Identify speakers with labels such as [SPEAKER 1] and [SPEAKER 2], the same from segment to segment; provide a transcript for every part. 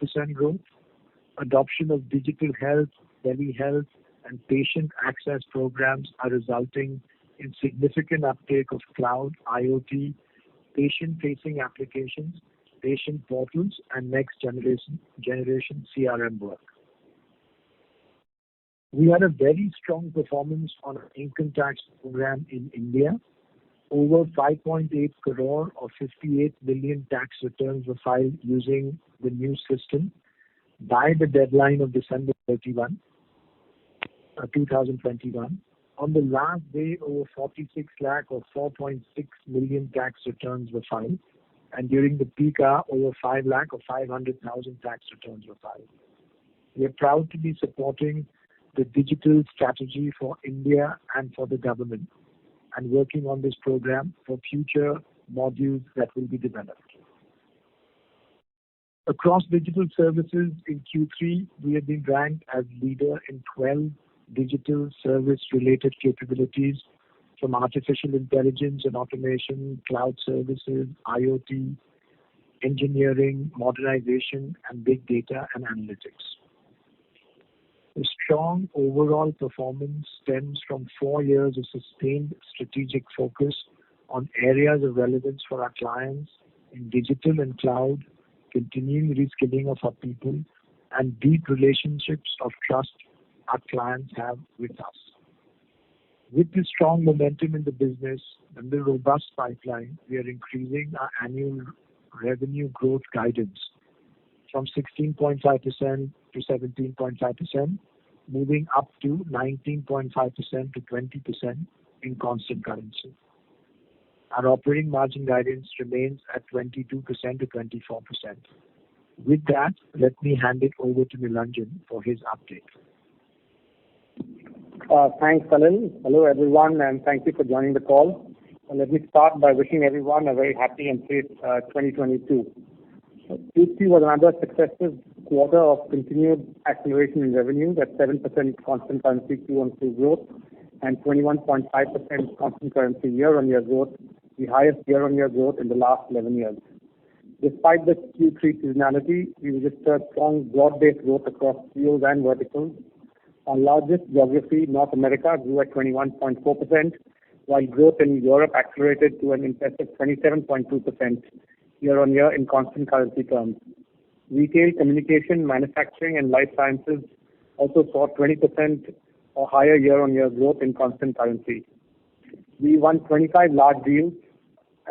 [SPEAKER 1] 8% growth. Adoption of digital health, telehealth, and patient access programs are resulting in significant uptake of cloud, IoT, patient-facing applications, patient portals, and next generation CRM work. We had a very strong performance on our income tax program in India. Over 5.8 crore or 58 million tax returns were filed using the new system by the deadline of December 31, 2021. On the last day, over 46 lakh or 4.6 million tax returns were filed, and during the peak hour, over 5 lakh or 500,000 tax returns were filed. We are proud to be supporting the digital strategy for India and for the government, and working on this program for future modules that will be developed. Across digital services in Q3, we have been ranked as leader in 12 digital service-related capabilities from artificial intelligence and automation, cloud services, IoT, engineering, modernization, and big data and analytics. The strong overall performance stems from 4 years of sustained strategic focus on areas of relevance for our clients in digital and cloud, continuing reskilling of our people, and deep relationships of trust our clients have with us. With this strong momentum in the business and the robust pipeline, we are increasing our annual revenue growth guidance from 16.5% to 17.5%, moving up to 19.5% to 20% in constant currency. Our operating margin guidance remains at 22% to 24%. With that, let me hand it over to Nilanjan for his update.
[SPEAKER 2] Thanks, Salil. Hello, everyone, and thank you for joining the call. Let me start by wishing everyone a very happy and safe 2022. Q3 was another successive quarter of continued acceleration in revenue at 7% constant currency Q-on-Q growth and 21.5% constant currency year-on-year growth, the highest year-on-year growth in the last 11 years. Despite the Q3 seasonality, we registered strong broad-based growth across geos and verticals. Our largest geography, North America, grew at 21.4%, while growth in Europe accelerated to an impressive 27.2% year-on-year in constant currency terms. Retail, communication, manufacturing, and life sciences also saw 20% or higher year-on-year growth in constant currency. We won 25 large deals,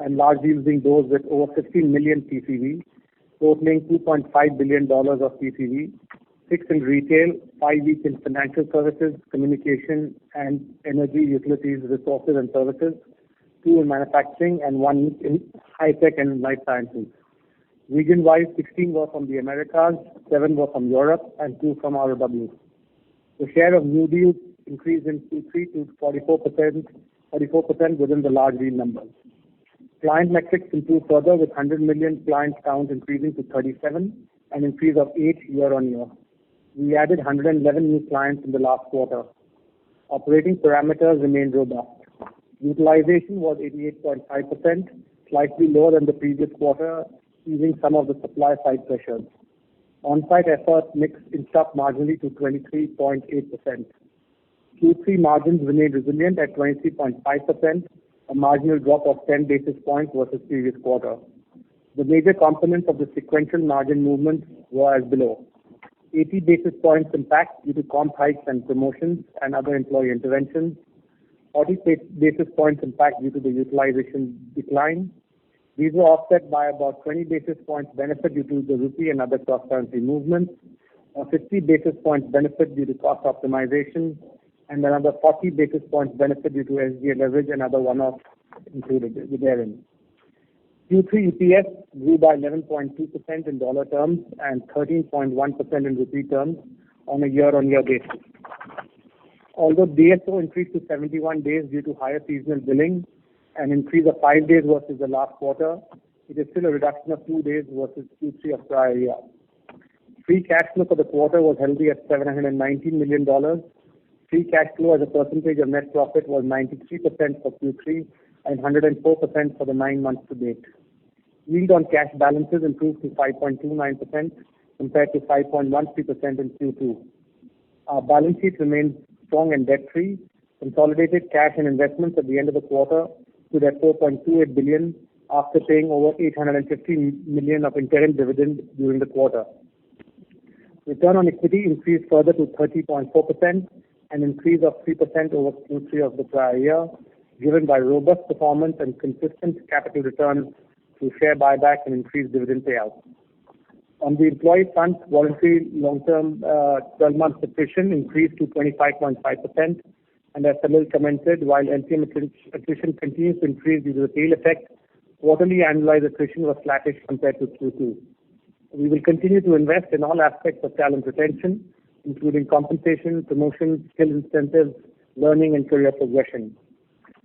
[SPEAKER 2] and large deals being those with over 15 million TCV, totaling $2.5 billion of TCV, 6 in retail, 5 each in financial services, communication, and energy, utilities, resources, and services, 2 in manufacturing, and 1 each in high-tech and life sciences. Region-wise, 16 were from the Americas, 7 were from Europe, and 2 from ROW. The share of new deals increased in Q3 to 44% within the large deal numbers. Client metrics improved further, with 100 million client count increasing to 37, an increase of 8 year-on-year. We added 111 new clients in the last quarter. Operating parameters remained robust. Utilization was 88.5%, slightly lower than the previous quarter, easing some of the supply side pressures. On-site effort mix inched up marginally to 23.8%. Q3 margins remained resilient at 23.5%, a marginal drop of 10 basis points versus previous quarter. The major components of the sequential margin movement were as below. 80 basis points impact due to comp hikes and promotions and other employee interventions. 40 basis points impact due to the utilization decline. These were offset by about 20 basis points benefit due to the rupee and other cross-currency movements, 50 basis points benefit due to cost optimization, and another 40 basis points benefit due to SG leverage and other one-offs included therein. Q3 EPS grew by 11.2% in dollar terms and 13.1% in rupee terms on a year-on-year basis. Although DSO increased to 71 days due to higher seasonal billing, an increase of 5 days versus the last quarter, it is still a reduction of 2 days versus Q3 of prior year. Free cash flow for the quarter was healthy at $719 million. Free cash flow as a percentage of net profit was 93% for Q3 and 104% for the 9 months to date. Yield on cash balances improved to 5.29%. compared to 5.13% in Q2. Our balance sheet remains strong and debt-free. Consolidated cash and investments at the end of the quarter stood at 4.28 billion after paying over 850 million of interim dividend during the quarter. Return on equity increased further to 30.4%, an increase of 3% over Q3 of the prior year, driven by robust performance and consistent capital returns through share buyback and increased dividend payouts. On the employee front, voluntary long-term 12-month attrition increased to 25.5%, and as Salil commented, while LTM attrition continues to increase due to the tail effect, quarterly annualized attrition was flattish compared to Q2. We will continue to invest in all aspects of talent retention, including compensation, promotion, skill incentives, learning, and career progression.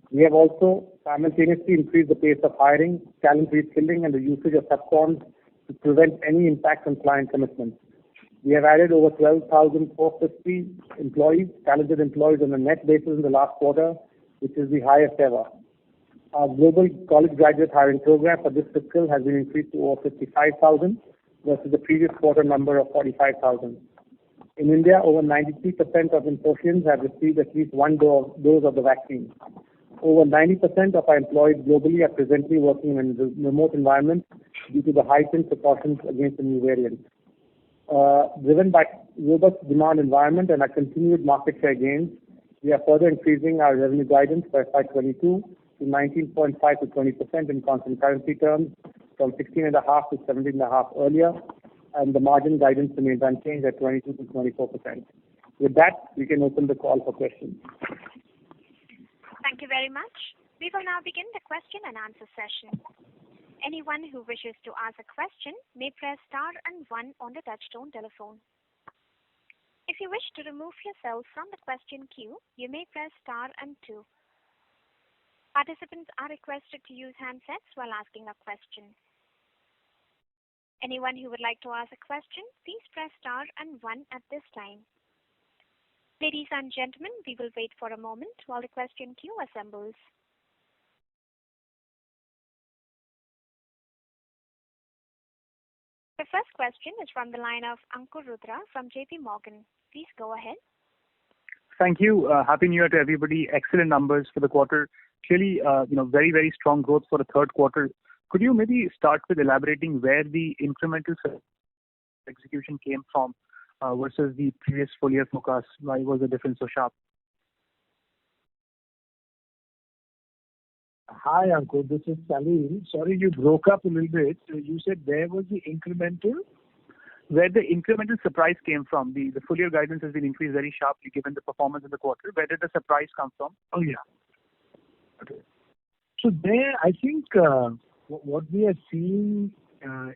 [SPEAKER 2] We have also simultaneously increased the pace of hiring, talent reskilling, and the usage of subcons to prevent any impact on client commitments. We have added over 12,450 employees, talented employees on a net basis in the last quarter, which is the highest ever. Our global college graduate hiring program for this fiscal has been increased to over 55,000 versus the previous quarter number of 45,000. In India, over 93% of Infosians have received at least one dose of the vaccine. Over 90% of our employees globally are presently working in a remote environment due to the heightened precautions against the new variant. Driven by robust demand environment and our continued market share gains, we are further increasing our revenue guidance for FY22 to 19.5 to 20% in constant currency terms from 16.5 to 17.5 earlier, and the margin guidance remains unchanged at 22 to 24%. With that, we can open the call for questions.
[SPEAKER 3] Thank you very much. We will now begin the question and answer session. Anyone who wishes to ask a question may press star and one on the touchtone telephone. If you wish to remove yourself from the question queue, you may press star and two. Participants are requested to use handsets while asking a question. Anyone who would like to ask a question, please press star and one at this time. Ladies and gentlemen, we will wait for a moment while the question queue assembles. The first question is from the line of Ankur Rudra from JP Morgan. Please go ahead.
[SPEAKER 4] Thank you. Happy New Year to everybody. Excellent numbers for the quarter. Clearly, very, very strong growth for the third quarter. Could you maybe start with elaborating where the incremental execution came from versus the previous full year forecast? Why was the difference so sharp?
[SPEAKER 1] Hi, Ankur. This is Salil. Sorry, you broke up a little bit. You said where was the incremental?
[SPEAKER 4] Where the incremental surprise came from. The full year guidance has been increased very sharply given the performance of the quarter. Where did the surprise come from?
[SPEAKER 1] Oh, yeah. Okay. So there, I think what we are seeing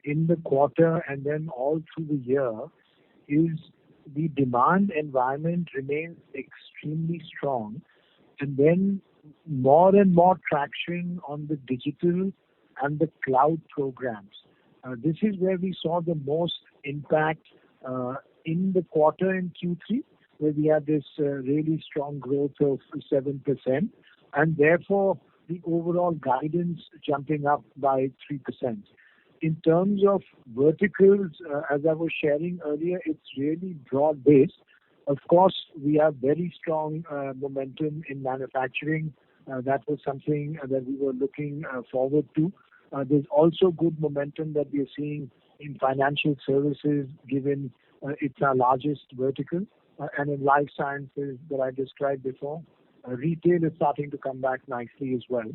[SPEAKER 1] in the quarter and then all through the year is the demand environment remains extremely strong, and then more and more traction on the digital and the cloud programs. This is where we saw the most impact in the quarter in Q3, where we had this really strong growth of 7%, and therefore the overall guidance jumping up by 3%. In terms of verticals, as I was sharing earlier, it's really broad-based. Of course, we have very strong momentum in manufacturing. That was something that we were looking forward to. There's also good momentum that we are seeing in financial services, given it's our largest vertical, and in life sciences that I described before. Retail is starting to come back nicely as well.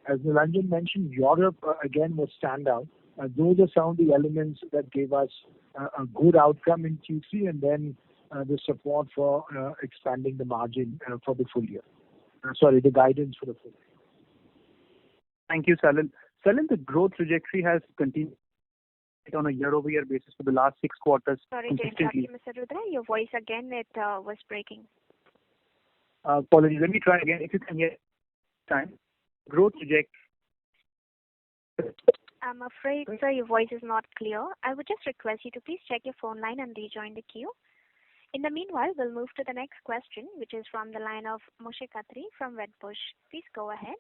[SPEAKER 1] As Nilanjan mentioned, Europe again was standout. Those are some of the elements that gave us a good outcome in Q3, and then the support for expanding the margin for the full year. The guidance for the full year.
[SPEAKER 4] Thank you, Salil. Salil, the growth trajectory has continued on a year-over-year basis for the last 6 quarters.
[SPEAKER 3] Sorry to interrupt you, Mr. Rudra. Your voice again, it was breaking.
[SPEAKER 4] Apologies. Let me try again. If you can hear time. Growth trajectory.
[SPEAKER 3] I'm afraid, sir, your voice is not clear. I would just request you to please check your phone line and rejoin the queue. In the meanwhile, we'll move to the next question, which is from the line of Moshe Katri from Wedbush. Please go ahead.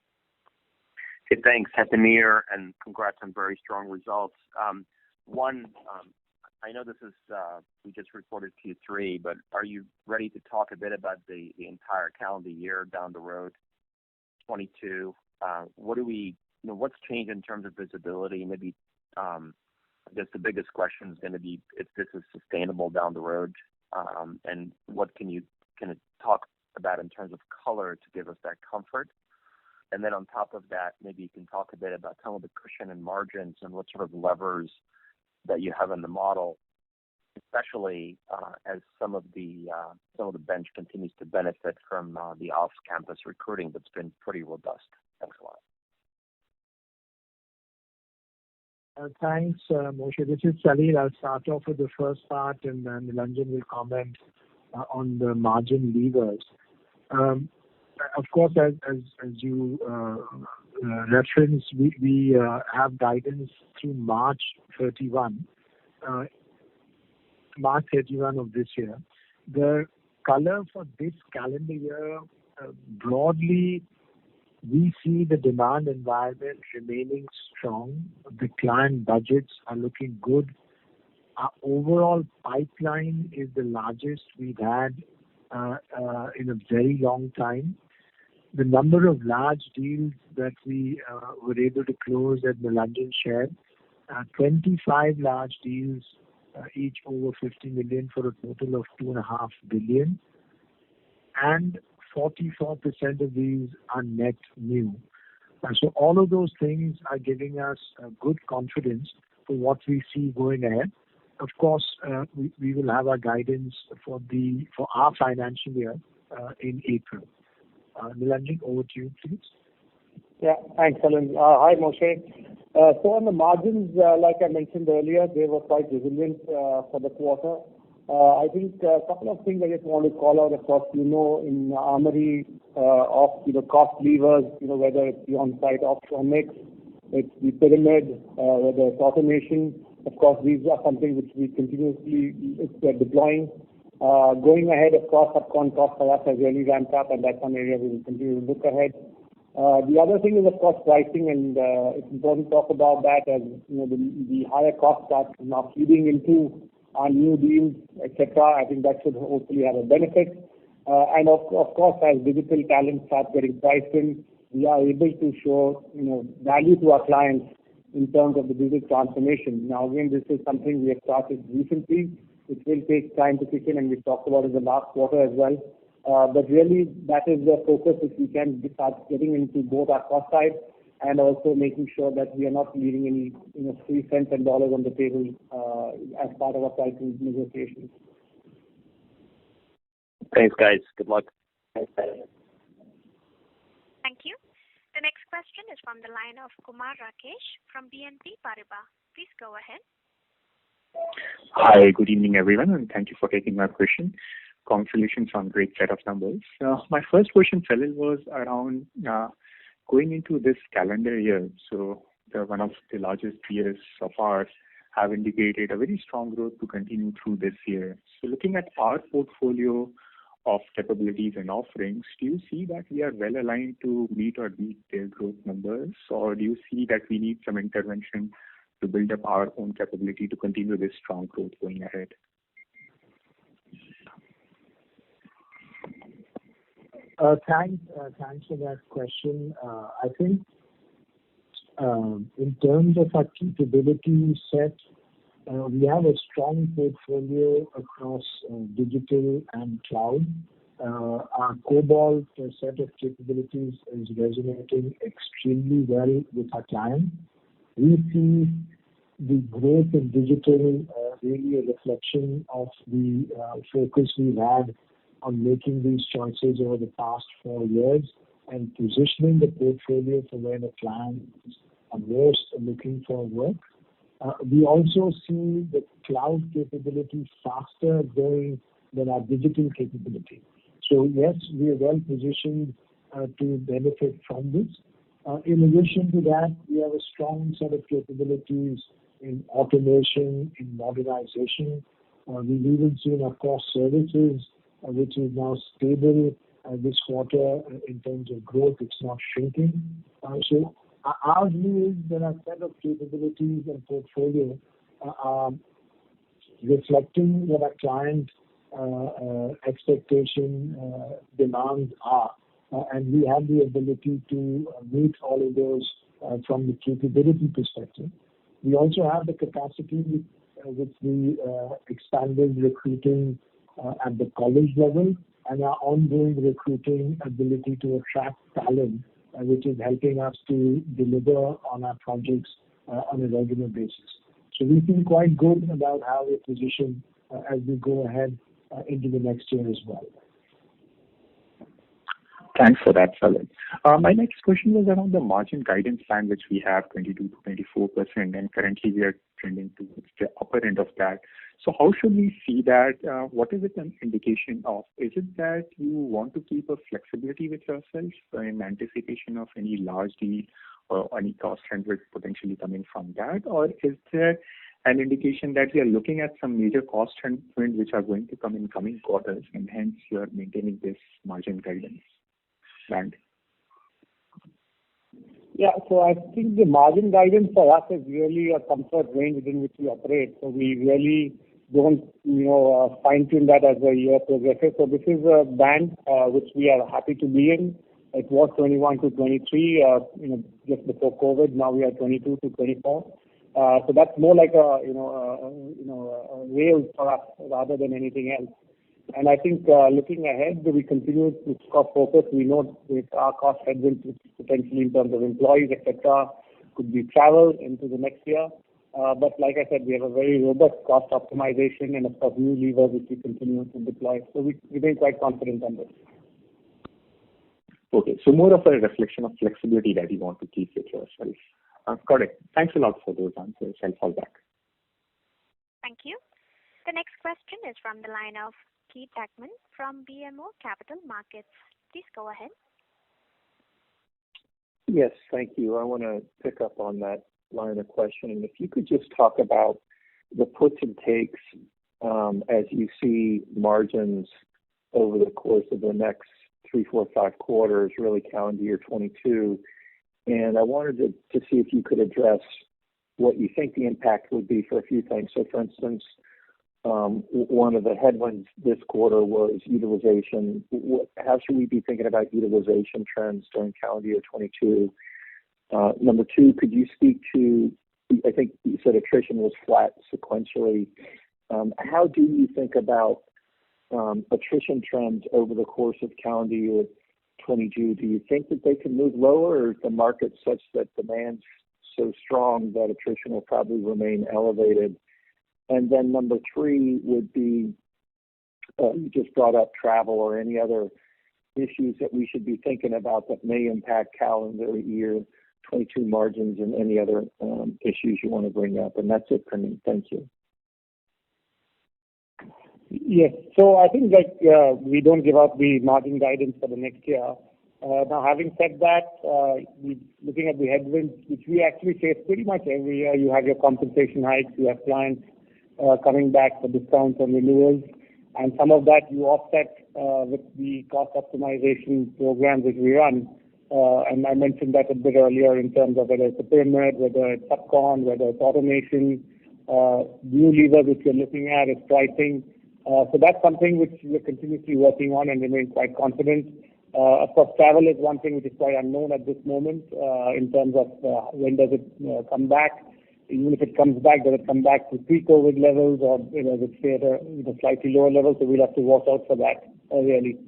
[SPEAKER 5] Hey, thanks. Happy New Year and congrats on very strong results. One, I know this is, we just reported Q3, but are you ready to talk a bit about the entire calendar year down the road, 22? What's changed in terms of visibility? Maybe, I guess the biggest question is going to be if this is sustainable down the road, and what can you talk about in terms of color to give us that comfort? And then on top of that, maybe you can talk a bit about some of the cushion and margins and what sort of levers that you have in the model, especially as some of the bench continues to benefit from the off-campus recruiting that's been pretty robust. Thanks a lot.
[SPEAKER 1] Thanks, Moshe. This is Salil. I'll start off with the first part, and then Nilanjan will comment on the margin levers. Of course, as you reference, we have guidance through March 31 of this year. The color for this calendar year, broadly, we see the demand environment remaining strong. The client budgets are looking good. Our overall pipeline is the largest we've had in a very long time. The number of large deals that we were able to close, that Nilanjan shared, 25 large deals, each over 50 million for a total of 2.5 billion. And 44% of these are net new. So all of those things are giving us good confidence for what we see going ahead. Of course, we will have our guidance for our financial year in April. Nilanjan, over to you, please.
[SPEAKER 2] Yeah, thanks, Salil. Hi, Moshe. So on the margins, like I mentioned earlier, they were quite resilient for the quarter. I think a couple of things I just want to call out. Of course, in armory of cost levers, whether it's the on-site offshore mix, it's the pyramid, whether it's automation. Of course, these are something which we continuously deploying. Going ahead, of course, subcon cost for us has really ramped up, and that's one area we will continue to look ahead. The other thing is, of course, pricing, and it's important to talk about that as the higher costs are now feeding into our new deals, etc. I think that should hopefully have a benefit. And of course, as digital talent starts getting priced in, we are able to show value to our clients in terms of the digital transformation. Now, again, this is something we have started recently. It will take time to kick in, and we talked about it in the last quarter as well. But really, that is the focus which we can start getting into both our cost side and also making sure that we are not leaving any free cents and dollars on the table as part of our pricing negotiations.
[SPEAKER 5] Thanks, guys. Good luck.
[SPEAKER 3] Thank you. The next question is from the line of Kumar Rakesh from BNP Paribas. Please go ahead.
[SPEAKER 6] Hi, good evening, everyone, and thank you for taking my question. Congratulations on great set of numbers. My first question, Salil, was around going into this calendar year. So one of the largest peers of ours have indicated a very strong growth to continue through this year. So looking at our portfolio of capabilities and offerings, do you see that we are well aligned to meet or beat their growth numbers, or do you see that we need some intervention to build up our own capability to continue this strong growth going ahead?
[SPEAKER 1] Thanks for that question. I think in terms of our capability set, we have a strong portfolio across digital and cloud. Our Cobalt set of capabilities is resonating extremely well with our clients. We see the growth in digital really a reflection of the focus we've had on making these choices over the past 4 years and positioning the portfolio for where the clients are most looking for work. We also see the cloud capability faster growing than our digital capability. So yes, we are well positioned to benefit from this. In addition to that, we have a strong set of capabilities in automation, in modernization. We've even seen, of course, services, which is now stable this quarter in terms of growth. It's not shrinking. So our view is that our set of capabilities and portfolio are reflecting what our client expectation demands are, and we have the ability to meet all of those from the capability perspective. We also have the capacity with the expanded recruiting at the college level and our ongoing recruiting ability to attract talent, which is helping us to deliver on our projects on a regular basis. So we feel quite good about how we're positioned as we go ahead into the next year as well.
[SPEAKER 6] Thanks for that, Salil. My next question was around the margin guidance plan, which we have 22 to 24%, and currently we are trending towards the upper end of that. So how should we see that? What is it an indication of? Is it that you want to keep a flexibility with yourself in anticipation of any large deal or any cost headwind potentially coming from that? Or is there an indication that we are looking at some major cost headwind which are going to come in coming quarters, and hence you are maintaining this margin guidance band?
[SPEAKER 2] Yeah, so I think the margin guidance for us is really a comfort range within which we operate. So we really don't, fine-tune that as the year progresses. So this is a band which we are happy to be in. It was 21 to 23, just before COVID. Now we are 22 to 24. So that's more like a rail for us rather than anything else. And I think looking ahead, we continue to stay focused. We know with our cost headwinds, potentially in terms of employees, etc., could be travel into the next year. But like I said, we have a very robust cost optimization and of course new levers which we continue to deploy. So we remain quite confident on this.
[SPEAKER 6] Okay, so more of a reflection of flexibility that you want to keep with yourself. Got it. Thanks a lot for those answers. I'll fall back.
[SPEAKER 3] Thank you. The next question is from the line of Keith Beckman from BMO Capital Markets. Please go ahead.
[SPEAKER 7] Yes, thank you. I want to pick up on that line of questioning. If you could just talk about the puts and takes as you see margins over the course of the next 3, 4, 5 quarters, really calendar year 22. And I wanted to see if you could address what you think the impact would be for a few things. So, for instance, one of the headwinds this quarter was utilization. How should we be thinking about utilization trends during calendar year 22? Number 2, could you speak to, I think you said attrition was flat sequentially. How do you think about attrition trends over the course of calendar year 22? Do you think that they can move lower, or is the market such that demand's so strong that attrition will probably remain elevated? And then number 3 would be, you just brought up travel or any other issues that we should be thinking about that may impact calendar year 22 margins, and any other issues you want to bring up. And that's it for me. Thank you.
[SPEAKER 2] Yes. So I think we don't give out the margin guidance for the next year. Now, having said that, looking at the headwinds, which we actually face pretty much every year, you have your compensation hikes, you have clients coming back for discounts and renewals, and some of that you offset with the cost optimization programs which we run. And I mentioned that a bit earlier in terms of whether it's a pyramid, whether it's subcon, whether it's automation, new levers which we're looking at is pricing. So that's something which we're continuously working on and remain quite confident. Of course, travel is one thing which is quite unknown at this moment in terms of when does it come back. Even if it comes back, does it come back to pre-COVID levels, or does it stay at a slightly lower level? So we'll have to watch out for that, really.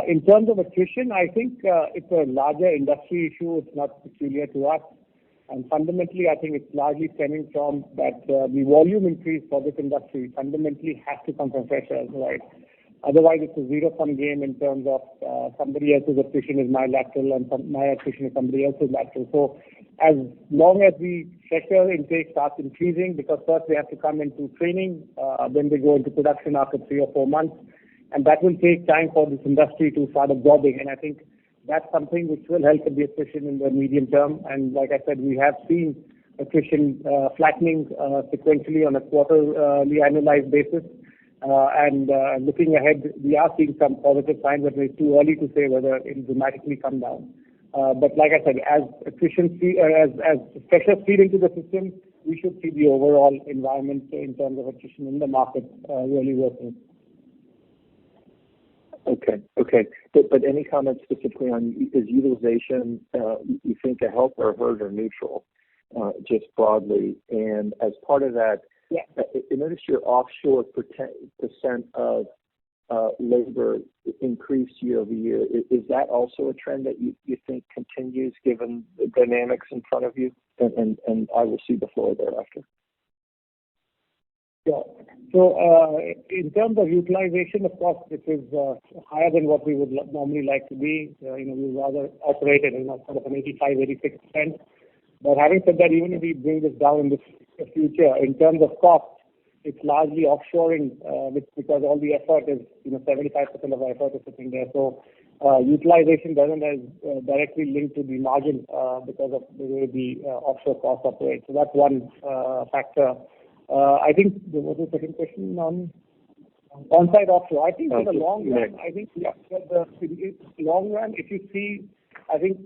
[SPEAKER 2] In terms of attrition, I think it's a larger industry issue. It's not peculiar to us. And fundamentally, I think it's largely stemming from that the volume increase for this industry fundamentally has to come from freshers, right? Otherwise, it's a zero-sum game in terms of somebody else's attrition is my lateral and my attrition is somebody else's lateral. So as long as the fresher intake starts increasing, because first they have to come into training, then they go into production after 3 or 4 months, and that will take time for this industry to start absorbing. And I think that's something which will help with the attrition in the medium term. And like I said, we have seen attrition flattening sequentially on a quarterly annualized basis. And looking ahead, we are seeing some positive signs, but it's too early to say whether it will dramatically come down. But like I said, as freshers feed into the system, we should see the overall environment in terms of attrition in the market really working.
[SPEAKER 7] Okay. But any comments specifically on is utilization you think a help or a hurt or neutral, just broadly? And as part of that, I noticed your offshore percent of labor increased year over year. Is that also a trend that you think continues given the dynamics in front of you? And I will see the floor thereafter.
[SPEAKER 2] Yeah. So in terms of utilization, of course, this is higher than what we would normally like to be. We would rather operate at sort of an 85-86%. But having said that, even if we bring this down in the future, in terms of cost, it's largely offshoring, because all the effort is, 75% of our effort is sitting there. So utilization doesn't directly link to the margin because of the way the offshore costs operate. So that's one factor. I think there was a second question on-site offshore. I think in the long run, if you see, I think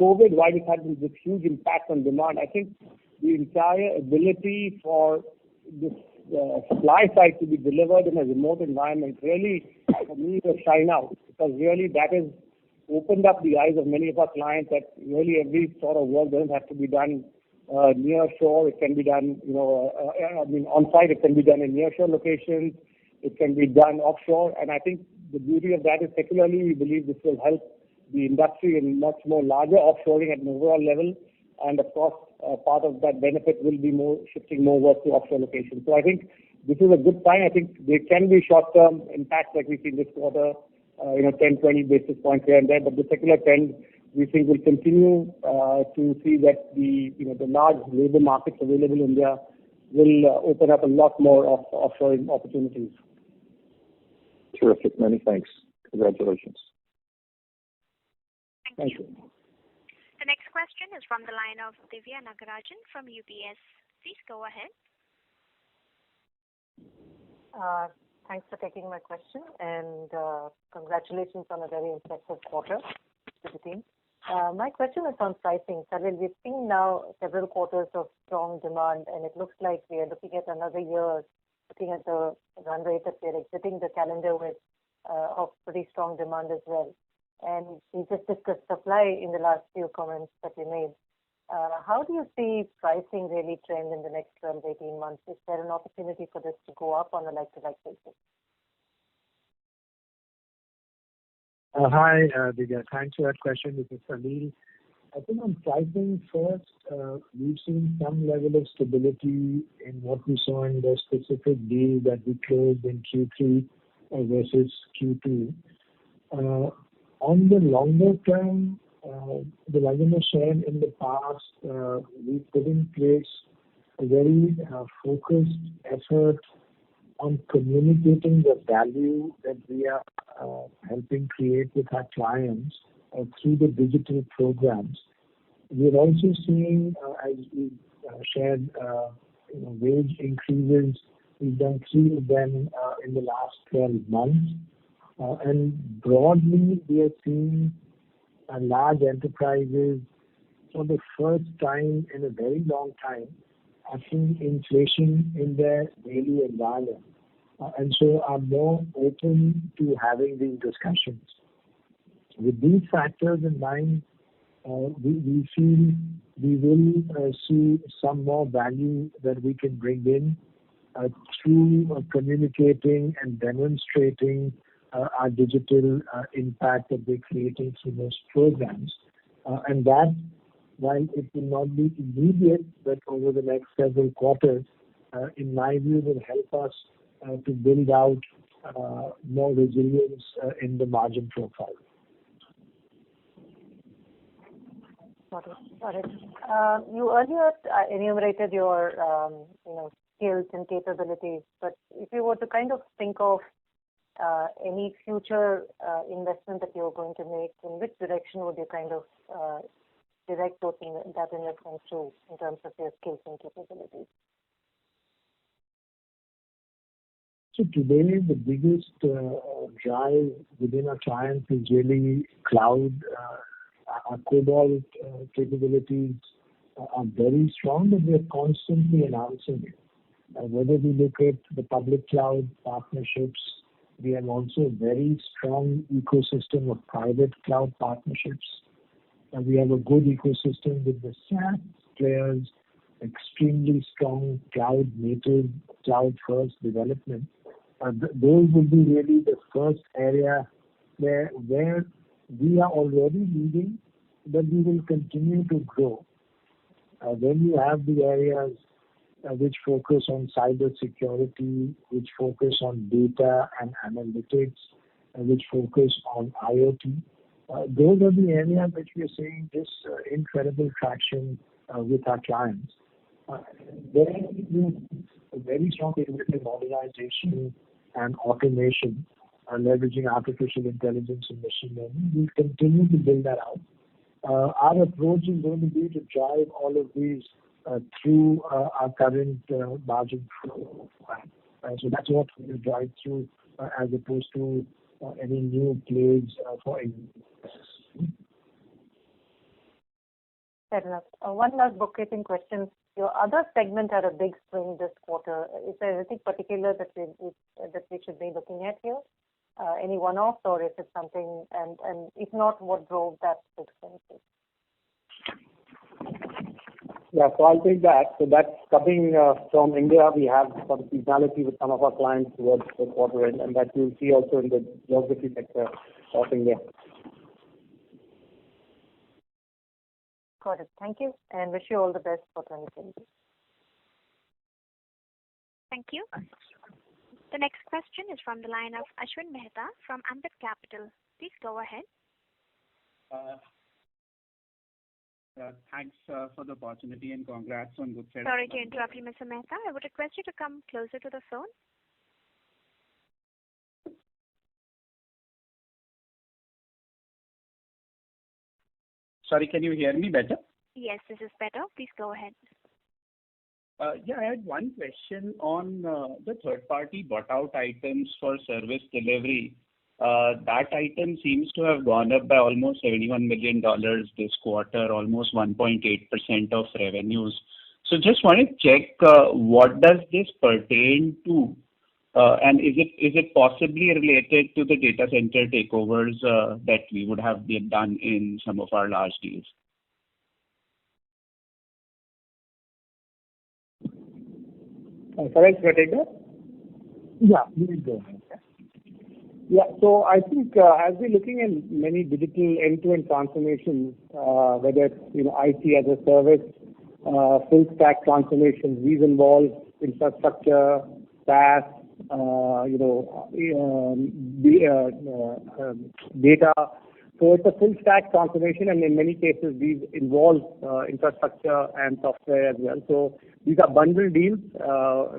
[SPEAKER 2] COVID, while it had this huge impact on demand, I think the entire ability for this supply side to be delivered in a remote environment really, for me, will shine out, because really that has opened up the eyes of many of our clients that really every sort of work doesn't have to be done near shore. It can be done, on site. It can be done in near shore locations. It can be done offshore. And I think the beauty of that is, secularly, we believe this will help the industry in much more larger offshoring at an overall level. And of course, part of that benefit will be more shifting more work to offshore locations. So I think this is a good sign. I think there can be short-term impacts like we see this quarter, 10, 20 basis points here and there. But the secular trend, we think, will continue to see that the large labor markets available in India will open up a lot more of offshoring opportunities.
[SPEAKER 7] Terrific. Many thanks. Congratulations.
[SPEAKER 3] Thank you. The next question is from the line of Divya Nagarajan from UBS. Please go ahead.
[SPEAKER 8] Thanks for taking my question, and congratulations on a very impressive quarter to the team. My question is on pricing. Salil, we've seen now several quarters of strong demand, and it looks like we are looking at another year, looking at the run rate that we're exiting the calendar with of pretty strong demand as well. And we just discussed supply in the last few comments that we made. How do you see pricing really trend in the next 12, 18 months? Is there an opportunity for this to go up on a like-to-like basis?
[SPEAKER 1] Hi, Divya. Thanks for that question. This is Salil. I think on pricing first, we've seen some level of stability in what we saw in the specific deal that we closed in Q3 versus Q2. On the longer term, the Rajana shared in the past, we put in place a very focused effort on communicating the value that we are helping create with our clients through the digital programs. We're also seeing, as we shared, wage increases. We've done 3 of them in the last 12 months. And broadly, we are seeing large enterprises for the first time in a very long time seeing inflation in their daily environment. And so are more open to having these discussions. With these factors in mind, we feel we will see some more value that we can bring in through communicating and demonstrating our digital impact that we're creating through those programs. And that, while it will not be immediate, but over the next several quarters, in my view, will help us to build out more resilience in the margin profile.
[SPEAKER 8] Got it. You earlier enumerated your skills and capabilities, but if you were to kind of think of any future investment that you're going to make, in which direction would you kind of direct that investment to in terms of your skills and capabilities?
[SPEAKER 1] So today, the biggest drive within our clients is really cloud, our Cobalt capabilities, are very strong, and we are constantly enhancing it. Whether we look at the public cloud partnerships, we have also a very strong ecosystem of private cloud partnerships. We have a good ecosystem with the SaaS players, extremely strong cloud native, cloud first development. Those will be really the first area where we are already leading, but we will continue to grow. Then you have the areas which focus on cyber security, which focus on data and analytics, which focus on IoT. Those are the areas which we are seeing this incredible traction with our clients. Then a very strong capability in modernization and automation, leveraging artificial intelligence and machine learning. We'll continue to build that out. Our approach is going to be to drive all of these through our current margin flow. So that's what we will drive through as opposed to any new plays for any.
[SPEAKER 8] Fair enough. One last bookkeeping question. Your other segment had a big swing this quarter. Is there anything particular that we should be looking at here? Any one-off, or is it something? And if not, what drove that big swing?
[SPEAKER 2] Yeah, so I'll take that. So that's coming from India. We have some seasonality with some of our clients towards the quarter end, and that you'll see also in the geography sector of India.
[SPEAKER 8] Got it. Thank you, and wish you all the best for 2020.
[SPEAKER 3] Thank you. The next question is from the line of Ashwin Mehta from Ambit Capital. Please go ahead.
[SPEAKER 9] Thanks for the opportunity and congrats on good set.
[SPEAKER 3] Sorry to interrupt you, Mr. Mehta. I would request you to come closer to the phone.
[SPEAKER 9] Sorry, can you hear me better?
[SPEAKER 3] Yes, this is better. Please go ahead.
[SPEAKER 9] Yeah, I had one question on the third-party bought-out items for service delivery. That item seems to have gone up by almost $71 million this quarter, almost 1.8% of revenues. So just want to check what does this pertain to, and is it possibly related to the data center takeovers that we would have done in some of our large deals?
[SPEAKER 2] Sorry, should I take that?
[SPEAKER 1] Yeah, please go ahead.
[SPEAKER 2] Yeah, so I think as we're looking at many digital end-to-end transformations, whether it's IT as a service, full stack transformations, these involve infrastructure, SaaS, data. So it's a full stack transformation, and in many cases these involve infrastructure and software as well. So these are bundled deals,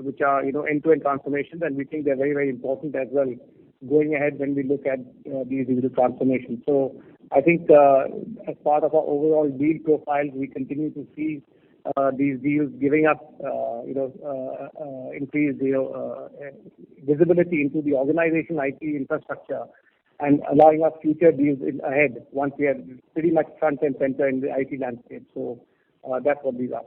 [SPEAKER 2] which are end-to-end transformations, and we think they're very, very important as well going ahead when we look at these digital transformations. So I think as part of our overall deal profiles, we continue to see these deals giving us increased visibility into the organization IT infrastructure and allowing us future deals ahead once we are pretty much front and center in the IT landscape. So that's what these are.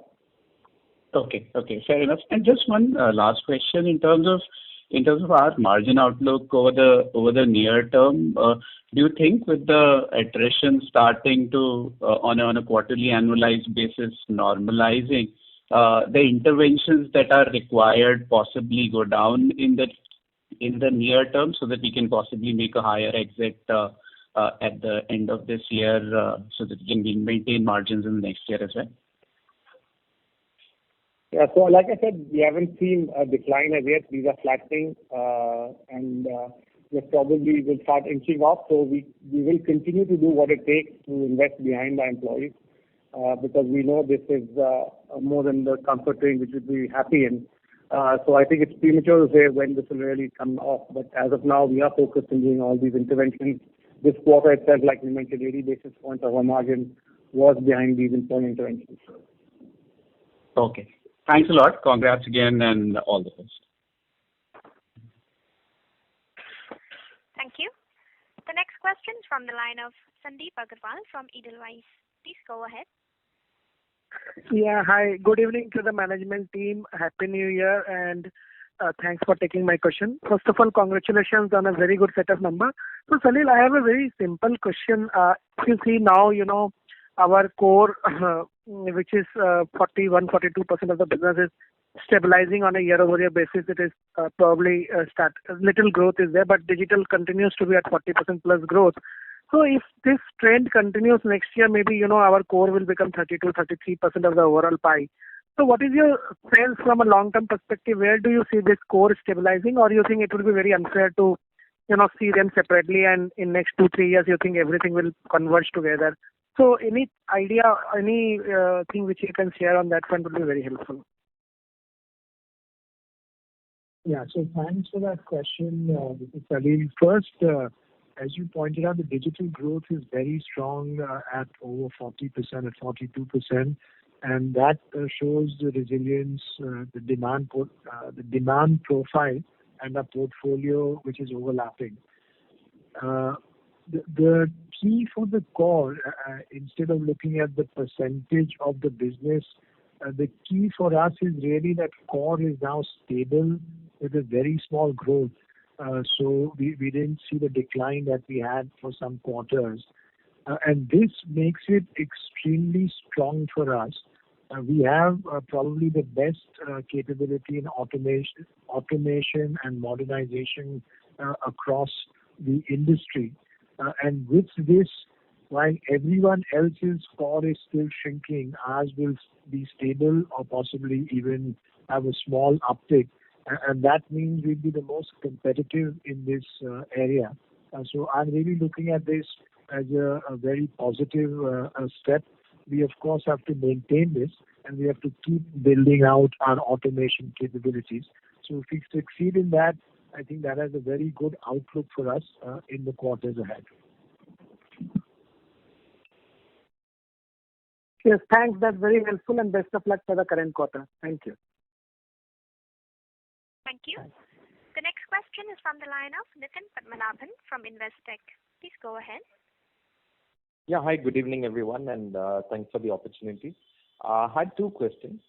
[SPEAKER 9] Okay, fair enough. And just one last question in terms of our margin outlook over the near term. Do you think with the attrition starting to on a quarterly annualized basis normalizing, the interventions that are required possibly go down in the near term so that we can possibly make a higher exit at the end of this year so that we can maintain margins in the next year as well?
[SPEAKER 2] Yeah, so like I said, we haven't seen a decline as yet. These are flattening, and we probably will start inching up. So we will continue to do what it takes to invest behind our employees because we know this is more than the comfort range which we'd be happy in. So I think it's premature to say when this will really come off. But as of now, we are focused on doing all these interventions. This quarter itself, like we mentioned, 80 basis points of our margin was behind these employee interventions.
[SPEAKER 9] Okay. Thanks a lot. Congrats again and all the best.
[SPEAKER 3] Thank you. The next question is from the line of Sandeep Agarwal from Edelweiss. Please go ahead.
[SPEAKER 10] Yeah, hi. Good evening to the management team. Happy New Year, and thanks for taking my question. First of all, congratulations on a very good set of numbers. So, Salil, I have a very simple question. If you see now, our core, which is 41-42% of the business, is stabilizing on a year-over-year basis. It is probably little growth is there, but digital continues to be at 40% plus growth. So if this trend continues next year, maybe, our core will become 32-33% of the overall pie. So what is your sense from a long-term perspective? Where do you see this core stabilizing, or you think it will be very unfair to, see them separately, and in next 2-3 years, you think everything will converge together? So any idea, any thing which you can share on that front would be very helpful.
[SPEAKER 1] Yeah, so thanks for that question, Mr. Salil. First, as you pointed out, the digital growth is very strong at over 40%, at 42%, and that shows the resilience, the demand profile, and a portfolio which is overlapping. The key for the core, instead of looking at the percentage of the business, the key for us is really that core is now stable with a very small growth. So we didn't see the decline that we had for some quarters. And this makes it extremely strong for us. We have probably the best capability in automation and modernization across the industry. And with this, while everyone else's core is still shrinking, ours will be stable or possibly even have a small uptick. And that means we'll be the most competitive in this area. So I'm really looking at this as a very positive step. We, of course, have to maintain this, and we have to keep building out our automation capabilities. So if we succeed in that, I think that has a very good outlook for us in the quarters ahead.
[SPEAKER 10] Yes, thanks. That's very helpful, and best of luck for the current quarter. Thank you.
[SPEAKER 3] Thank you. The next question is from the line of Nitin Padmanabhan from Investec. Please go ahead.
[SPEAKER 11] Yeah, hi, good evening, everyone, and thanks for the opportunity. I had two questions.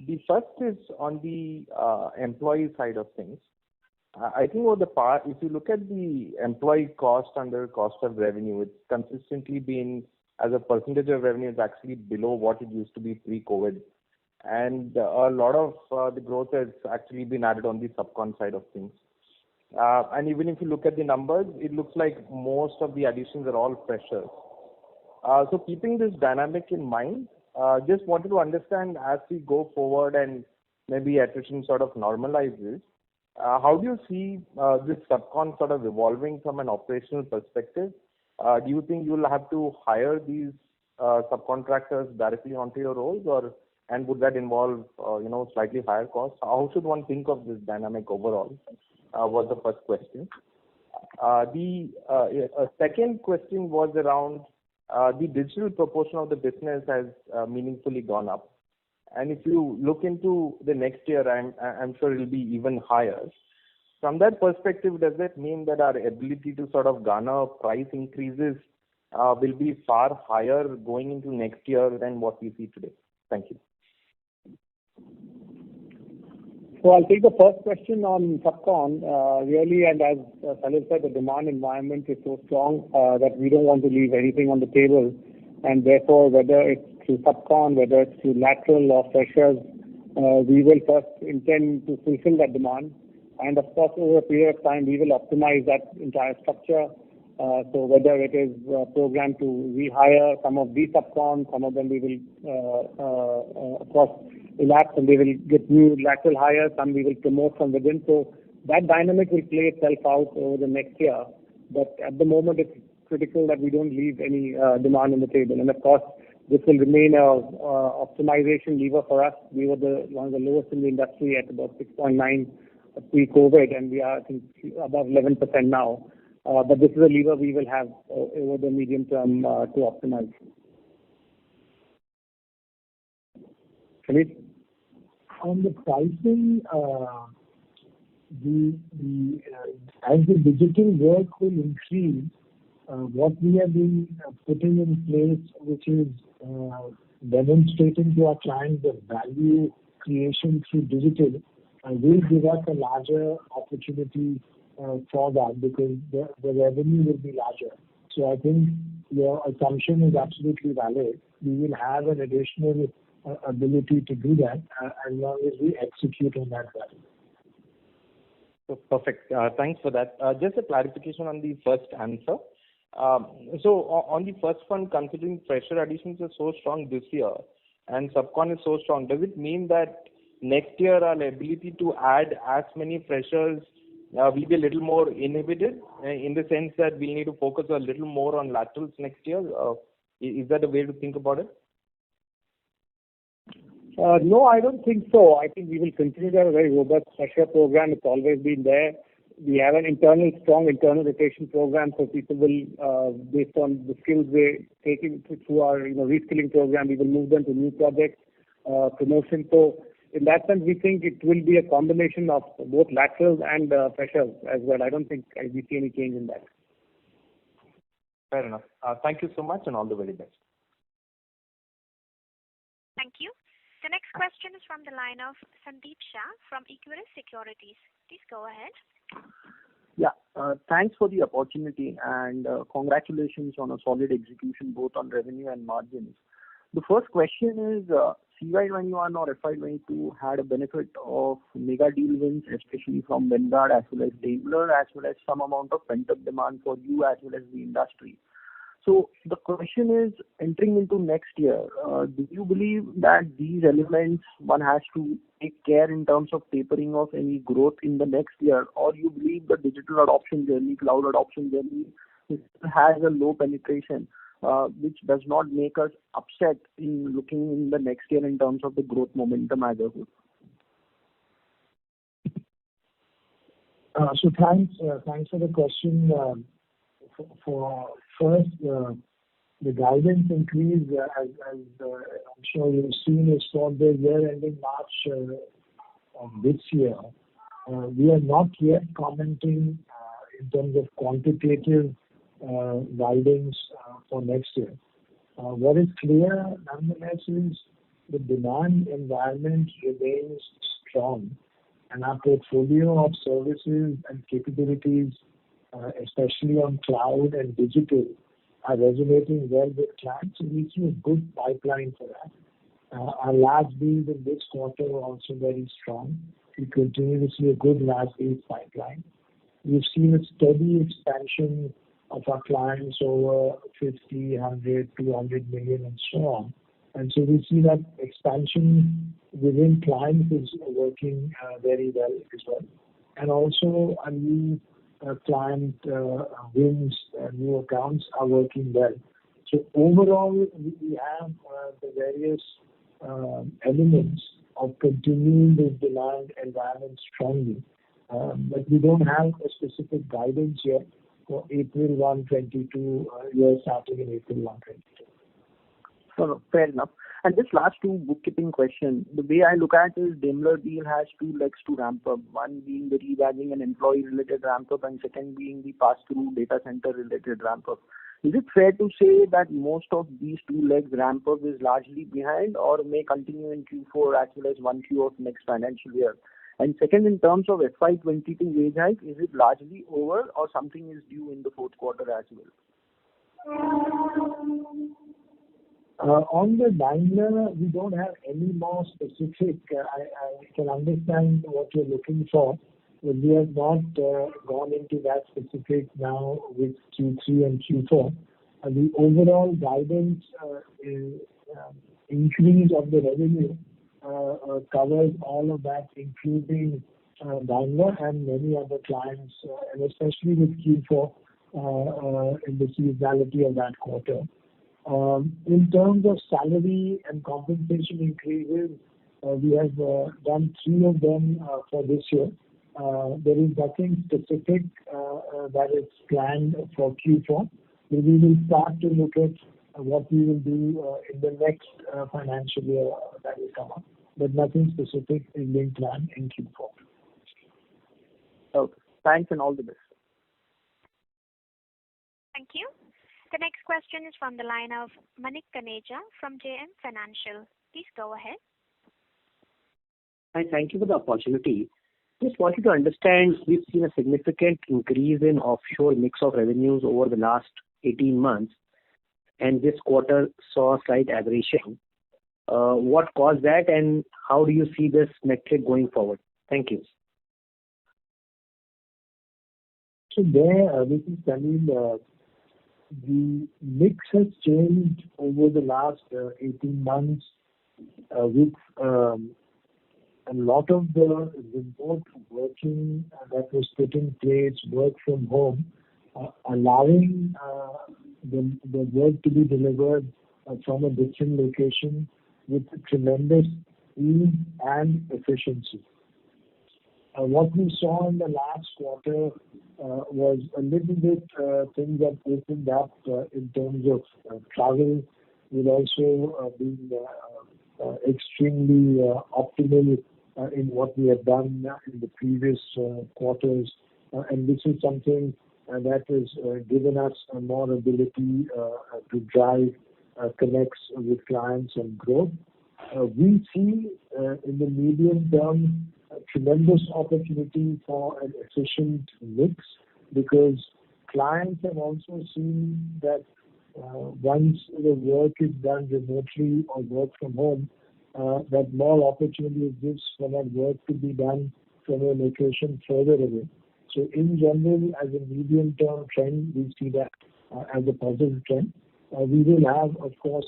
[SPEAKER 11] The first is on the employee side of things. I think over the past, if you look at the employee cost under cost of revenue, it's consistently been, as a percentage of revenue, it's actually below what it used to be pre-COVID. And a lot of the growth has actually been added on the subcon side of things. And even if you look at the numbers, it looks like most of the additions are all freshers. So keeping this dynamic in mind, just wanted to understand as we go forward and maybe attrition sort of normalizes, how do you see this subcon sort of evolving from an operational perspective? Do you think you'll have to hire these subcontractors directly onto your roles, and would that involve slightly higher costs? How should one think of this dynamic overall? Was the first question. The second question was around the digital proportion of the business has meaningfully gone up. And if you look into the next year, I'm sure it'll be even higher. From that perspective, does that mean that our ability to sort of garner price increases will be far higher going into next year than what we see today? Thank you.
[SPEAKER 2] So I'll take the first question on subcon. Really, and as Salil said, the demand environment is so strong that we don't want to leave anything on the table. And therefore, whether it's through subcon, whether it's through lateral or freshers, we will first intend to fulfill that demand. And of course, over a period of time, we will optimize that entire structure. So whether it is programmed to rehire some of these subcon, some of them we will, of course, elapse and they will get new lateral hires, some we will promote from within. So that dynamic will play itself out over the next year. But at the moment, it's critical that we don't leave any demand on the table. And of course, this will remain a optimization lever for us. We were one of the lowest in the industry at about 6.9 pre-COVID, and we are, I think, above 11% now. But this is a lever we will have over the medium term to optimize. Amit?
[SPEAKER 1] On the pricing, as the digital work will increase, what we have been putting in place, which is demonstrating to our clients the value creation through digital will give us a larger opportunity for that, because the revenue will be larger. So I think your assumption is absolutely valid. We will have an additional ability to do that as long as we execute on that value.
[SPEAKER 11] So perfect. Thanks for that. Just a clarification on the first answer. So on the first one, considering fresher additions are so strong this year and subcon is so strong, does it mean that next year our ability to add as many freshers will be a little more inhibited, in the sense that we'll need to focus a little more on laterals next year? Is that a way to think about it?
[SPEAKER 2] No, I don't think so. I think we will continue to have a very robust fresher program. It's always been there. We have an strong internal rotation program, so people will, based on the skills they taking through our reskilling program, we will move them to new projects, promotion. So in that sense, we think it will be a combination of both laterals and freshers as well. I don't think we see any change in that.
[SPEAKER 11] Fair enough. Thank you so much, and all the very best.
[SPEAKER 3] Thank you. The next question is from the line of Sandeep Shah from Equirus Securities. Please go ahead.
[SPEAKER 12] Yeah, thanks for the opportunity, and congratulations on a solid execution both on revenue and margins. The first question is, CY21 or FY22 had a benefit of mega deal wins, especially from Vanguard as well as Daimler, as well as some amount of pent-up demand for you as well as the industry. So the question is, entering into next year, do you believe that these elements one has to take care in terms of tapering of any growth in the next year, or you believe the digital adoption journey, cloud adoption journey has a low penetration, which does not make us upset in looking in the next year in terms of the growth momentum as a whole?
[SPEAKER 1] So thanks for the question. For first, the guidance increase, as I'm sure you've seen, is for the year ending March of this year. We are not yet commenting in terms of quantitative guidance for next year. What is clear, nonetheless, is the demand environment remains strong, and our portfolio of services and capabilities, especially on cloud and digital, are resonating well with clients, and we see a good pipeline for that. Our large deals in this quarter are also very strong. We continue to see a good large deals pipeline. We've seen a steady expansion of our clients over 50, 100, 200 million and so on. And so we see that expansion within clients is working very well as well. And also our new client wins, new accounts are working well. So overall, we have the various elements of continuing this demand environment strongly. But we don't have a specific guidance yet for April 1, 22, year starting in April 1, 22.
[SPEAKER 12] So fair enough. And this last two bookkeeping question, the way I look at is Daimler deal has two legs to ramp up. One being the rebadging and employee-related ramp up, and second being the pass-through data center-related ramp up. Is it fair to say that most of these two legs ramp up is largely behind, or may continue in Q4 as well as 1Q of next financial year? And second, in terms of FY22 wage hike, is it largely over, or something is due in the fourth quarter as well?
[SPEAKER 1] On the Daimler, we don't have any more specific. I can understand what you're looking for, but we have not gone into that specific now with Q3 and Q4. The overall guidance increase of the revenue covers all of that, including Daimler and many other clients, and especially with Q4 in the seasonality of that quarter. In terms of salary and compensation increases, we have done 3 of them for this year. There is nothing specific that is planned for Q4. We will start to look at what we will do in the next financial year that will come up, but nothing specific is being planned in Q4.
[SPEAKER 12] Okay. Thanks and all the best.
[SPEAKER 3] Thank you. The next question is from the line of Manik Taneja from JM Financial. Please go ahead.
[SPEAKER 13] Hi, thank you for the opportunity. Just wanted to understand, we've seen a significant increase in offshore mix of revenues over the last 18 months, and this quarter saw a slight aberration. What caused that, and how do you see this metric going forward? Thank you.
[SPEAKER 1] So there, this is Salil. The mix has changed over the last 18 months with a lot of the remote working that was put in place, work from home, allowing the work to be delivered from a different location with tremendous ease and efficiency. What we saw in the last quarter was a little bit things that opened up in terms of travel, will also being extremely optimal in what we have done in the previous quarters. And this is something that has given us more ability to drive connects with clients and growth. We see in the medium term a tremendous opportunity for an efficient mix, because clients have also seen that once the work is done remotely or work from home, that more opportunity exists for that work to be done from a location further away. So in general, as a medium-term trend, we see that as a positive trend. We will have, of course,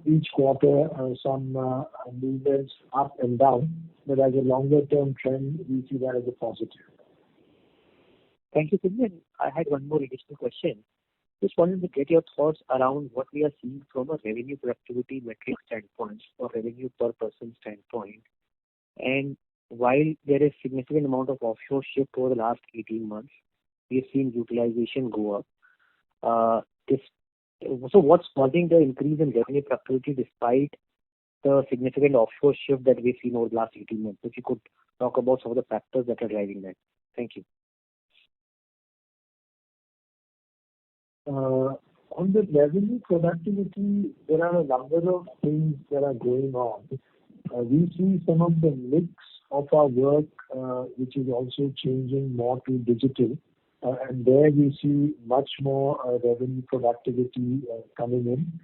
[SPEAKER 1] each quarter some movements up and down, but as a longer-term trend, we see that as a positive.
[SPEAKER 13] Thank you, Salil. I had one more additional question. Just wanted to get your thoughts around what we are seeing from a revenue productivity metric standpoint or revenue per person standpoint. And while there is significant amount of offshore shift over the last 18 months, we have seen utilization go up. So what's causing the increase in revenue productivity despite the significant offshore shift that we've seen over the last 18 months? If you could talk about some of the factors that are driving that. Thank you.
[SPEAKER 1] On the revenue productivity, there are a number of things that are going on. We see some of the mix of our work, which is also changing more to digital. And there we see much more revenue productivity coming in.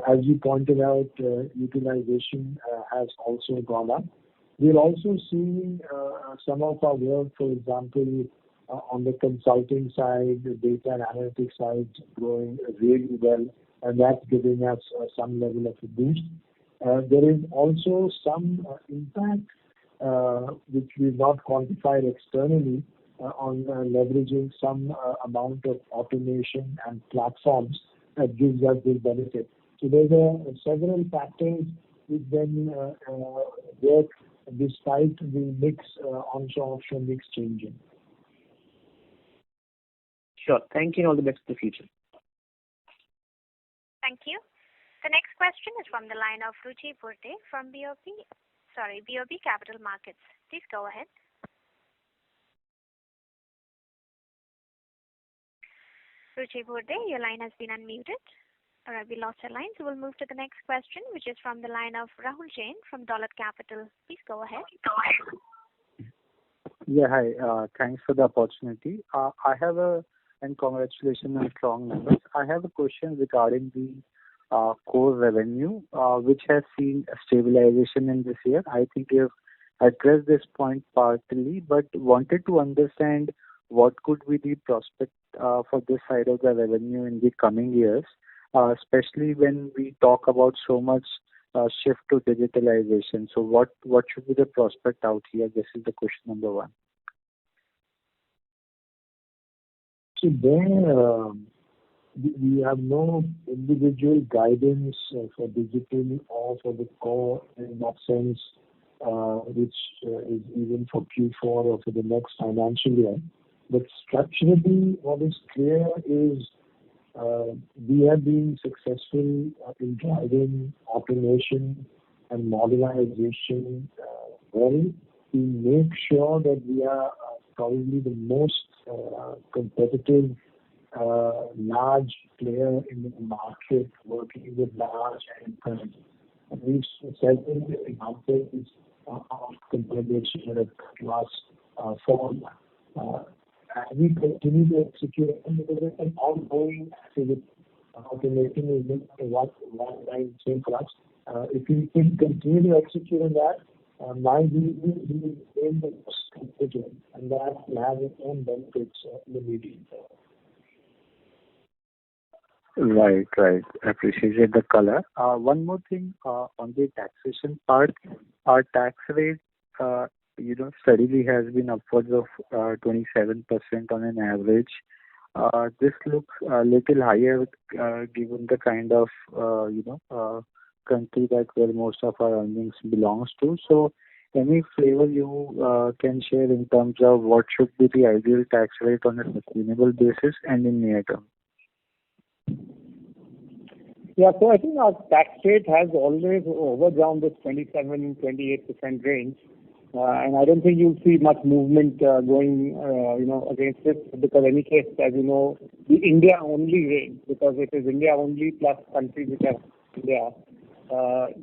[SPEAKER 1] As you pointed out, utilization has also gone up. We're also seeing some of our work, for example, on the consulting side, the data and analytics side, growing really well, and that's giving us some level of a boost. There is also some impact which we've not quantified externally on leveraging some amount of automation and platforms that gives us this benefit. So there are several factors which then work despite the mix, onshore-offshore mix changing.
[SPEAKER 13] Sure. Thank you, and all the best for the future.
[SPEAKER 3] Thank you. The next question is from the line of Ruchi Burde from BOB Capital Markets. Please go ahead. Ruchi Burde, your line has been unmuted. All right, we lost your line, so we'll move to the next question, which is from the line of Rahul Jain from Dolat Capital. Please go ahead.
[SPEAKER 14] Yeah, hi. Thanks for the opportunity. And congratulations on strong numbers. I have a question regarding the core revenue, which has seen a stabilization in this year. I think you have addressed this point partly, but wanted to understand what could be the prospect for this side of the revenue in the coming years, especially when we talk about so much shift to digitalization. So what should be the prospect out here? This is the question number one.
[SPEAKER 1] So there, we have no individual guidance for digital or for the core in that sense, which is even for Q4 or for the next financial year. But structurally, what is clear is we have been successful in driving automation and modernization well to make sure that we are probably the most competitive large player in the market working with large enterprises. We've seen several examples of consolidation across firms. We continue to execute because it's an ongoing activity. Automating is one line thing for us. If we can continue to execute on that, my view is we will aim the most competitive, and that will have its own benefits in the medium term.
[SPEAKER 14] Right. Appreciate the color. One more thing on the taxation part. Our tax rate, steadily has been upwards of 27% on an average. This looks a little higher given the kind of country that where most of our earnings belongs to. So, any flavor you can share in terms of what should be the ideal tax rate on a sustainable basis and in near term?
[SPEAKER 2] Yeah, so I think our tax rate has always hovered around this 27-28% range. And I don't think you'll see much movement going, against it, because any case, as you know, the India only range, because it is India only plus countries which have India,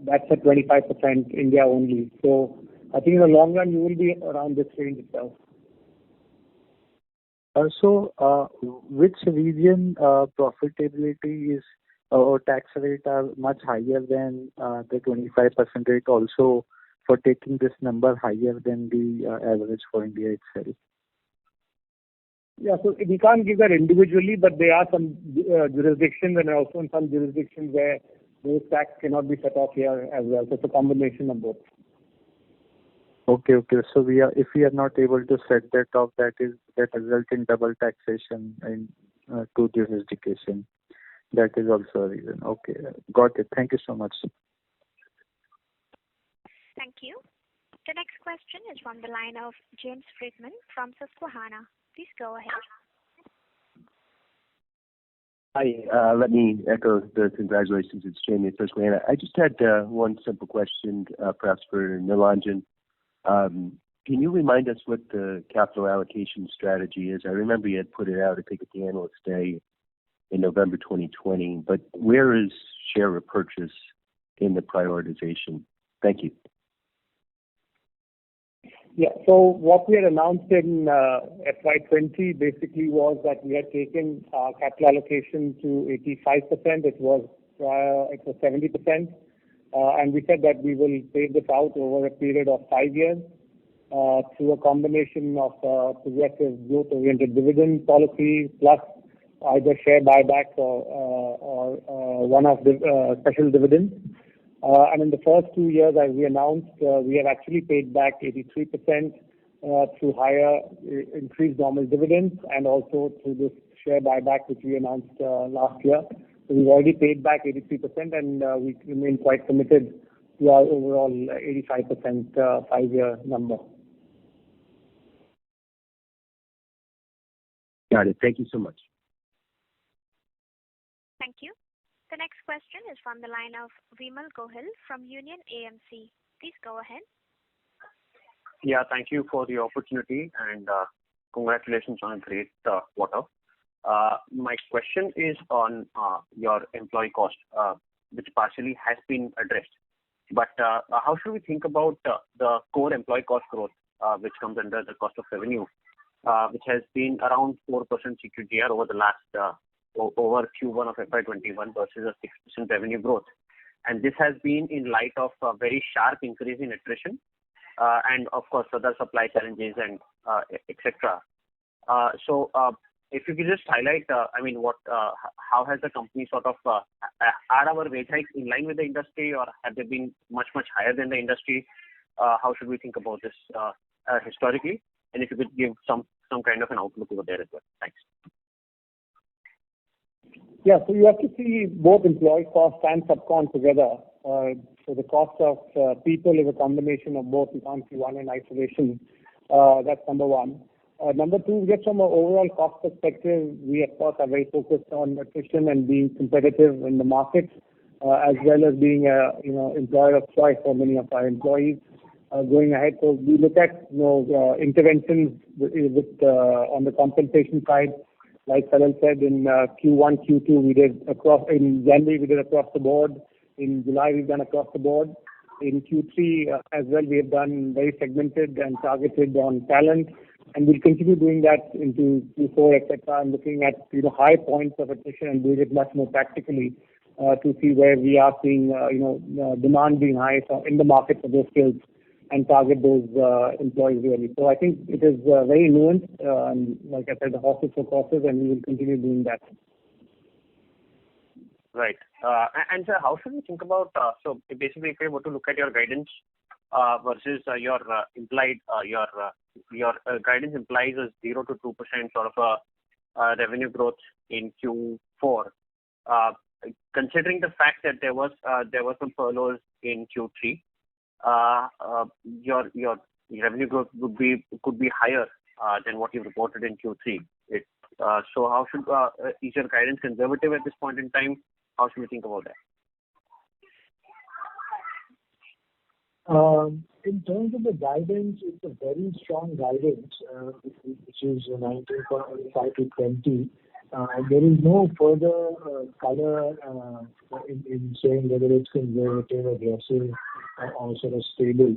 [SPEAKER 2] that's at 25% India only. So I think in the long run you will be around this range itself.
[SPEAKER 14] Also, which region profitability is or tax rate are much higher than the 25% rate also for taking this number higher than the average for India itself?
[SPEAKER 2] Yeah, so we can't give that individually, but there are some jurisdictions and also in some jurisdictions where those tax cannot be set off here as well. So it's a combination of both.
[SPEAKER 14] Okay. So if we are not able to set that off, that result in double taxation in two jurisdiction. That is also a reason. Okay, got it. Thank you so much.
[SPEAKER 3] Thank you. The next question is from the line of James Friedman from Susquehanna. Please go ahead.
[SPEAKER 15] Hi, let me echo the congratulations. It's Jamie at Susquehanna. I just had one simple question, perhaps for Nilanjan. Can you remind us what the capital allocation strategy is? I remember you had put it out, I think, at the Analyst Day in November 2020, but where is share repurchase in the prioritization? Thank you.
[SPEAKER 2] Yeah, so what we had announced in FY20 basically was that we had taken our capital allocation to 85%. It was 70%. And we said that we will pay this out over a period of 5 years through a combination of progressive growth-oriented dividend policy plus either share buybacks or one-off special dividends. And in the first 2 years, as we announced, we have actually paid back 83% through higher increased normal dividends and also through this share buyback which we announced last year. So we've already paid back 83% and we remain quite committed to our overall 85% 5-year number.
[SPEAKER 15] Got it. Thank you so much.
[SPEAKER 3] Thank you. The next question is from the line of Vimal Gohil from Union AMC. Please go ahead.
[SPEAKER 16] Yeah, thank you for the opportunity and congratulations on a great quarter. My question is on your employee cost, which partially has been addressed. But how should we think about the core employee cost growth, which comes under the cost of revenue, which has been around 4% CQGR over the last over Q1 of FY21 versus a 6% revenue growth. And this has been in light of a very sharp increase in attrition and of course other supply challenges and etc. So if you could just highlight, how has the company sort of, are our wage hikes in line with the industry or have they been much higher than the industry? How should we think about this historically? And if you could give some kind of an outlook over there as well. Thanks.
[SPEAKER 2] Yeah, so you have to see both employee costs and subcon together. So the cost of people is a combination of both. You can't see one in isolation. That's number one. Number two, just from an overall cost perspective, we of course are very focused on attrition and being competitive in the market, as well as being employer of choice for many of our employees going ahead. So we look at interventions with on the compensation side Like Salil said, in Q1, Q2, we did across. In January, we did across the board. In July, we've done across the board. In Q3 as well, we have done very segmented and targeted on talent, and we'll continue doing that into Q4, etc. And looking at high points of attrition and doing it much more tactically to see where we are seeing demand being high in the market for those skills and target those employees really. So I think it is very nuanced, and like I said, the horses for courses, and we will continue doing that.
[SPEAKER 16] Right. And sir, how should we think about, so basically if we were to look at your guidance versus your implied, your guidance implies a 0 to 2% sort of a revenue growth in Q4. Considering the fact that there was some furloughs in Q3, your revenue growth could be higher than what you reported in Q3. So how should is your guidance conservative at this point in time? How should we think about that?
[SPEAKER 1] In terms of the guidance, it's a very strong guidance, which is 19.5 to 20. There is no further color in saying whether it's conservative, aggressive, or sort of stable.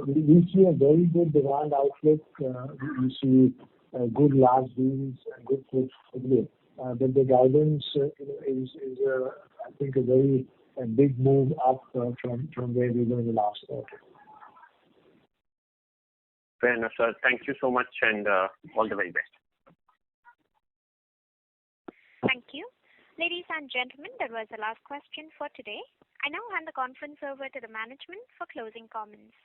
[SPEAKER 1] We see a very good demand outlook. We see good large deals and good portfolio. But the guidance is I think a very big move up from where we were in the last quarter.
[SPEAKER 16] Fair enough, sir. Thank you so much, and all the very best.
[SPEAKER 3] Thank you. Ladies and gentlemen, that was the last question for today. I now hand the conference over to the management for closing comments.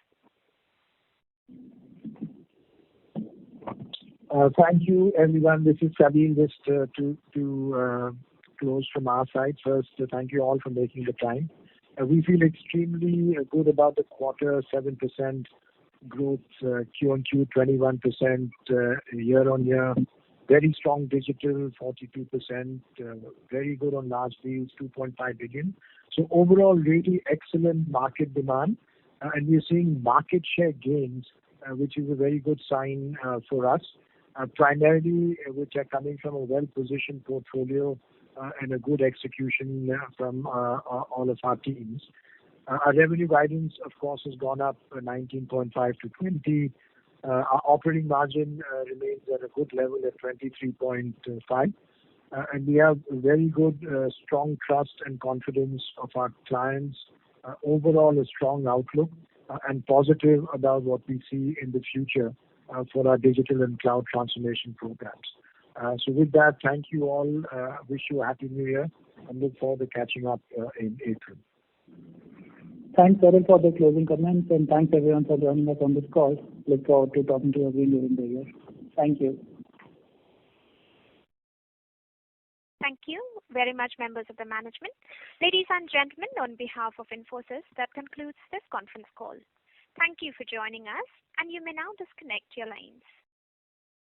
[SPEAKER 1] Thank you, everyone. This is Salil. Just to close from our side. First, thank you all for making the time. We feel extremely good about the quarter, 7% growth, Q-on-Q, 21% year-on-year. Very strong digital, 42%. Very good on large deals, 2.5 billion. So overall, really excellent market demand. And we're seeing market share gains, which is a very good sign for us. Primarily, which are coming from a well-positioned portfolio and a good execution from all of our teams. Our revenue guidance, of course, has gone up 19.5 to 20. Our operating margin remains at a good level at 23.5. And we have very good, strong trust and confidence of our clients. Overall, a strong outlook and positive about what we see in the future for our digital and cloud transformation programs. So with that, thank you all. Wish you a happy new year and look forward to catching up in April.
[SPEAKER 12] Thanks, Salil, for the closing comments, and thanks everyone for joining us on this call. Look forward to talking to you again during the year. Thank you.
[SPEAKER 3] Thank you very much, members of the management. Ladies and gentlemen, on behalf of Infosys, that concludes this conference call. Thank you for joining us, and you may now disconnect your lines.